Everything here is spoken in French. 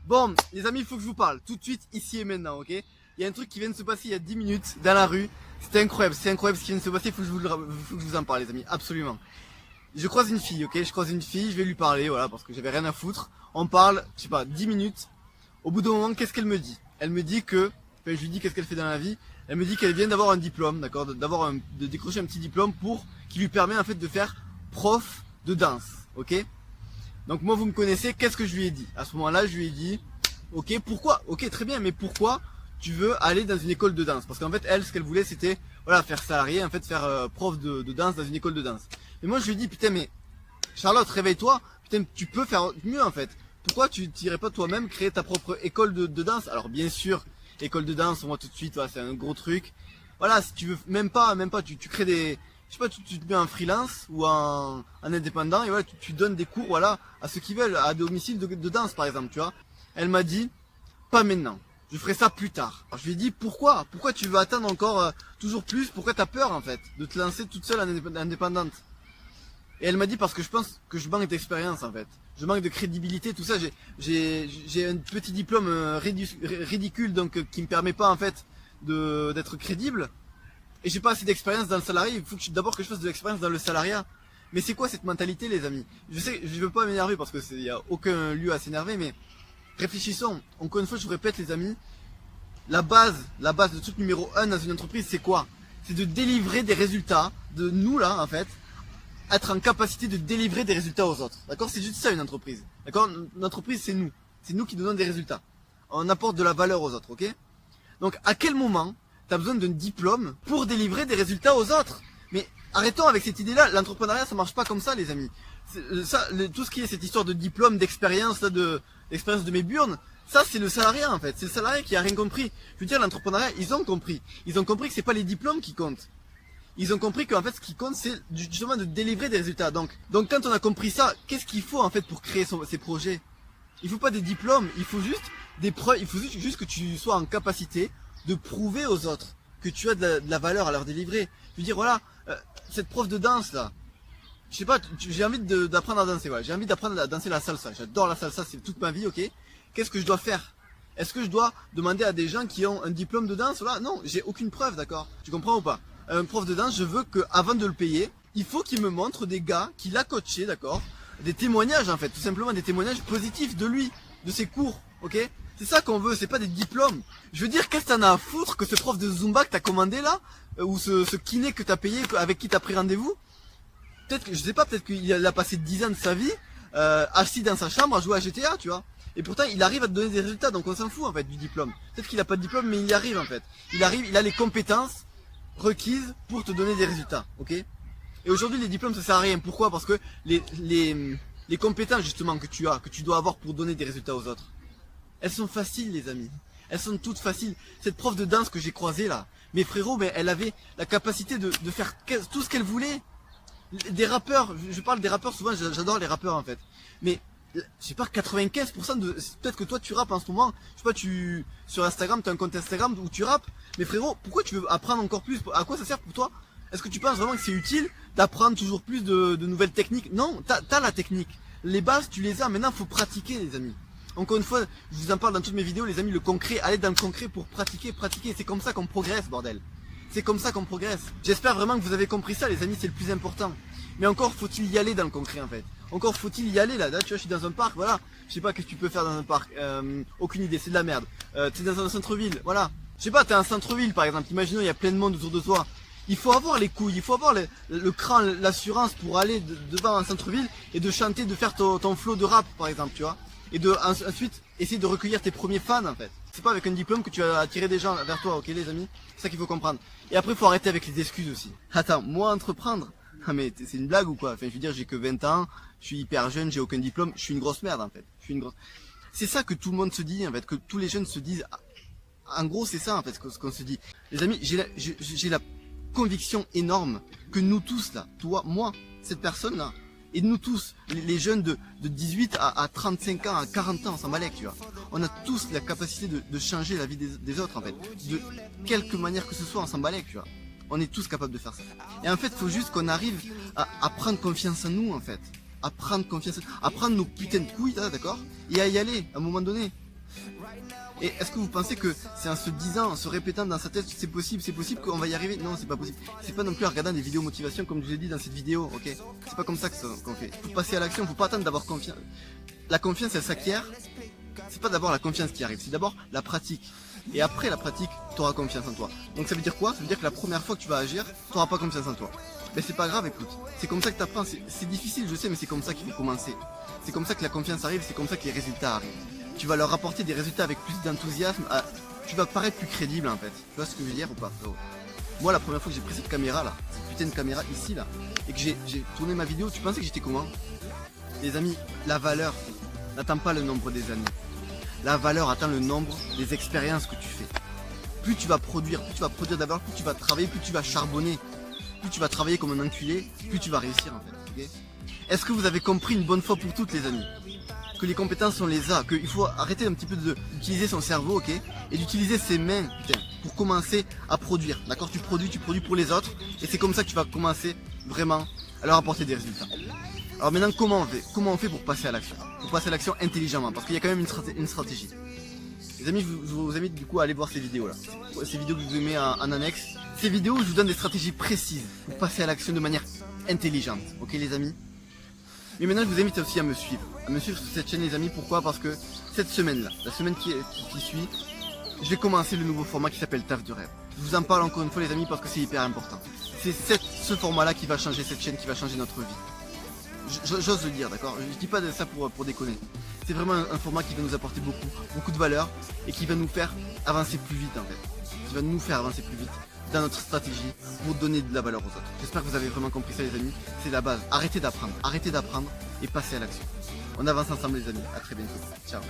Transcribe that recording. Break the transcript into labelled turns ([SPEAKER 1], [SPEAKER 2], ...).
[SPEAKER 1] Bon, les amis, il faut que je vous parle tout de suite, ici et maintenant, ok? Il y a un truc qui vient de se passer il y a 10 minutes dans la rue. C'est incroyable ce qui vient de se passer, il faut que je vous en parle, les amis, absolument. Je croise une fille, ok? Je croise une fille, je vais lui parler, voilà, parce que j'avais rien à foutre. On parle, je sais pas, 10 minutes. Au bout d'un moment, qu'est-ce qu'elle me dit? Elle me dit que, enfin, je lui dis qu'est-ce qu'elle fait dans la vie. Elle me dit qu'elle vient d'avoir un diplôme, d'accord? De décrocher un petit diplôme qui lui permet en fait de faire prof de danse, ok? Donc moi vous me connaissez, qu'est-ce que je lui ai dit? À ce moment-là je lui ai dit, ok pourquoi? Ok très bien, mais pourquoi tu veux aller dans une école de danse? Parce qu'en fait elle ce qu'elle voulait c'était voilà faire salarié, en fait faire prof de danse dans une école de danse. Et moi je lui ai dit putain mais Charlotte réveille-toi, putain tu peux faire mieux en fait. Pourquoi tu t'irais pas toi-même créer ta propre école de danse? Alors bien sûr, école de danse, on voit tout de suite, voilà, c'est un gros truc. Voilà, si tu veux même pas, tu crées des, je sais pas, tu te mets en freelance ou en indépendant et voilà, tu donnes des cours, voilà, à ceux qui veulent, à des domiciles de danse par exemple, tu vois. Elle m'a dit, pas maintenant, je ferai ça plus tard. Alors je lui ai dit, pourquoi tu veux attendre encore toujours plus? Pourquoi t'as peur en fait de te lancer toute seule en indépendante? Et elle m'a dit parce que je pense que je manque d'expérience en fait. Je manque de crédibilité, tout ça. J'ai un petit diplôme ridicule donc qui me permet pas en fait d'être crédible. Et j'ai pas assez d'expérience dans le salarié. Il faut d'abord que je fasse de l'expérience dans le salariat. Mais c'est quoi cette mentalité, les amis? Je sais, je veux pas m'énerver parce que y a aucun lieu à s'énerver, mais réfléchissons. Encore une fois, je vous répète, les amis, la base de truc numéro 1 dans une entreprise, c'est quoi? C'est de délivrer des résultats, de nous là en fait, être en capacité de délivrer des résultats aux autres. D'accord? C'est juste ça une entreprise. D'accord? Une entreprise c'est nous. C'est nous qui donnons des résultats. On apporte de la valeur aux autres, ok? Donc à quel moment t'as besoin d'un diplôme pour délivrer des résultats aux autres? Mais arrêtons avec cette idée-là. L'entrepreneuriat ça marche pas comme ça, les amis. Tout ce qui est cette histoire de diplôme, d'expérience, d'expérience de mes burnes, ça c'est le salariat en fait. C'est le salariat qui a rien compris. Je veux dire l'entrepreneuriat, ils ont compris. Ils ont compris que c'est pas les diplômes qui comptent. Ils ont compris qu'en fait ce qui compte c'est justement de délivrer des résultats. Donc quand on a compris ça, qu'est-ce qu'il faut en fait pour créer ses projets? Il faut pas des diplômes, il faut juste des preuves, il faut juste que tu sois en capacité de prouver aux autres que tu as de la valeur à leur délivrer. Je veux dire voilà, cette prof de danse là, je sais pas, j'ai envie d'apprendre à danser, voilà. J'ai envie d'apprendre à danser la salsa, j'adore la salsa, c'est toute ma vie, ok? Qu'est-ce que je dois faire? Est-ce que je dois demander à des gens qui ont un diplôme de danse? Voilà, non, j'ai aucune preuve, d'accord? Tu comprends ou pas? Un prof de danse, je veux que avant de le payer, il faut qu'il me montre des gars qui l'a coaché, d'accord? Des témoignages en fait, tout simplement des témoignages positifs de lui, de ses cours, ok? C'est ça qu'on veut, c'est pas des diplômes. Je veux dire, qu'est-ce que t'en as à foutre que ce prof de Zumba que t'as commandé là, ou ce kiné que t'as payé, avec qui t'as pris rendez-vous? Peut-être que, je sais pas, peut-être qu'il a passé 10 ans de sa vie, assis dans sa chambre à jouer à GTA, tu vois? Et pourtant, il arrive à te donner des résultats, donc on s'en fout en fait du diplôme. Peut-être qu'il a pas de diplôme, mais il y arrive en fait. Il arrive, il a les compétences requises pour te donner des résultats, ok? Et aujourd'hui les diplômes ça sert à rien, pourquoi? Parce que les compétences justement que tu dois avoir pour donner des résultats aux autres, elles sont faciles les amis, elles sont toutes faciles. Cette prof de danse que j'ai croisée là, mes frérots, mais elle avait la capacité de faire tout ce qu'elle voulait. Des rappeurs, je parle des rappeurs souvent, j'adore les rappeurs en fait, mais je sais pas, 95% de, peut-être que toi tu rappes en ce moment, je sais pas, sur Instagram, tu as un compte Instagram où tu rappes, mais frérot, pourquoi tu veux apprendre encore plus? À quoi ça sert pour toi? Est-ce que tu penses vraiment que c'est utile d'apprendre toujours plus de nouvelles techniques? Non, t'as la technique, les bases tu les as, maintenant faut pratiquer les amis. Encore une fois, je vous en parle dans toutes mes vidéos les amis, le concret, allez dans le concret pour pratiquer, c'est comme ça qu'on progresse bordel. C'est comme ça qu'on progresse. J'espère vraiment que vous avez compris ça les amis, c'est le plus important. Mais encore faut-il y aller dans le concret en fait. Encore faut-il y aller là, tu vois je suis dans un parc, voilà. Je sais pas qu'est-ce que tu peux faire dans un parc, aucune idée, c'est de la merde. T'es dans un centre-ville, voilà. Je sais pas, t'es un centre-ville par exemple, imaginons il y a plein de monde autour de toi. Il faut avoir les couilles, il faut avoir le cran, l'assurance pour aller devant un centre-ville et de chanter, de faire ton flow de rap par exemple, tu vois. Et ensuite essayer de recueillir tes premiers fans en fait. C'est pas avec un diplôme que tu vas attirer des gens vers toi, ok les amis? C'est ça qu'il faut comprendre. Et après faut arrêter avec les excuses aussi. Attends, moi entreprendre? Ah mais c'est une blague ou quoi? Enfin je veux dire j'ai que 20 ans, je suis hyper jeune, j'ai aucun diplôme, je suis une grosse merde en fait. Je suis une grosse. C'est ça que tout le monde se dit en fait, que tous les jeunes se disent. En gros c'est ça en fait ce qu'on se dit. Les amis, j'ai la conviction énorme que nous tous là, toi, moi, cette personne là, et nous tous, les jeunes de 18 à 35 ans, à 40 ans, on s'en balèque, tu vois. On a tous la capacité de changer la vie des autres en fait. De quelque manière que ce soit, on s'en balèque, tu vois. On est tous capables de faire ça. Et en fait, il faut juste qu'on arrive à prendre confiance en nous, en fait. À prendre confiance, à prendre nos putains de couilles, là, d'accord? Et à y aller, à un moment donné. Et est-ce que vous pensez que c'est en se disant, en se répétant dans sa tête, c'est possible qu'on va y arriver? Non, c'est pas possible. C'est pas non plus en regardant des vidéos motivation comme je l'ai dit dans cette vidéo, ok? C'est pas comme ça qu'on fait. Faut passer à l'action, faut pas attendre d'avoir confiance. La confiance, elle s'acquiert. C'est pas d'abord la confiance qui arrive, c'est d'abord la pratique. Et après la pratique, tu auras confiance en toi. Donc ça veut dire quoi? Ça veut dire que la première fois que tu vas agir, tu n'auras pas confiance en toi. Mais c'est pas grave, écoute. C'est comme ça que tu apprends. C'est difficile, je sais, mais c'est comme ça qu'il faut commencer. C'est comme ça que la confiance arrive, c'est comme ça que les résultats arrivent. Tu vas leur apporter des résultats avec plus d'enthousiasme. Tu vas paraître plus crédible en fait. Tu vois ce que je veux dire ou pas? Moi, la première fois que j'ai pris cette caméra là, cette putain de caméra ici là, et que j'ai tourné ma vidéo, tu pensais que j'étais comment? Les amis, la valeur n'attend pas le nombre des années. La valeur atteint le nombre des expériences que tu fais. Plus tu vas produire d'abord, plus tu vas travailler, plus tu vas charbonner, plus tu vas travailler comme un enculé, plus tu vas réussir en fait. Okay. Est-ce que vous avez compris une bonne fois pour toutes les amis? Que les compétences on les a, qu'il faut arrêter un petit peu d'utiliser son cerveau, ok? Et d'utiliser ses mains, putain, pour commencer à produire. D'accord? Tu produis pour les autres, et c'est comme ça que tu vas commencer vraiment à leur apporter des résultats. Alors maintenant, comment on fait pour passer à l'action? Pour passer à l'action intelligemment, parce qu'il y a quand même une stratégie. Les amis, je vous invite du coup à aller voir ces vidéos là. Ces vidéos que je vous mets en annexe. Ces vidéos, je vous donne des stratégies précises pour passer à l'action de manière intelligente. Ok les amis? Mais maintenant, je vous invite aussi à me suivre sur cette chaîne les amis. Pourquoi? Parce que cette semaine là, la semaine qui suit, je vais commencer le nouveau format qui s'appelle Taf de rêve. Je vous en parle encore une fois les amis parce que c'est hyper important. C'est ce format là qui va changer cette chaîne, qui va changer notre vie. J'ose le dire, d'accord? Je dis pas de ça pour déconner. C'est vraiment un format qui va nous apporter beaucoup de valeur et qui va nous faire avancer plus vite en fait. Qui va nous faire avancer plus vite dans notre stratégie pour donner de la valeur aux autres. J'espère que vous avez vraiment compris ça les amis. C'est la base. Arrêtez d'apprendre et passez à l'action. On avance ensemble les amis. À très bientôt. Ciao.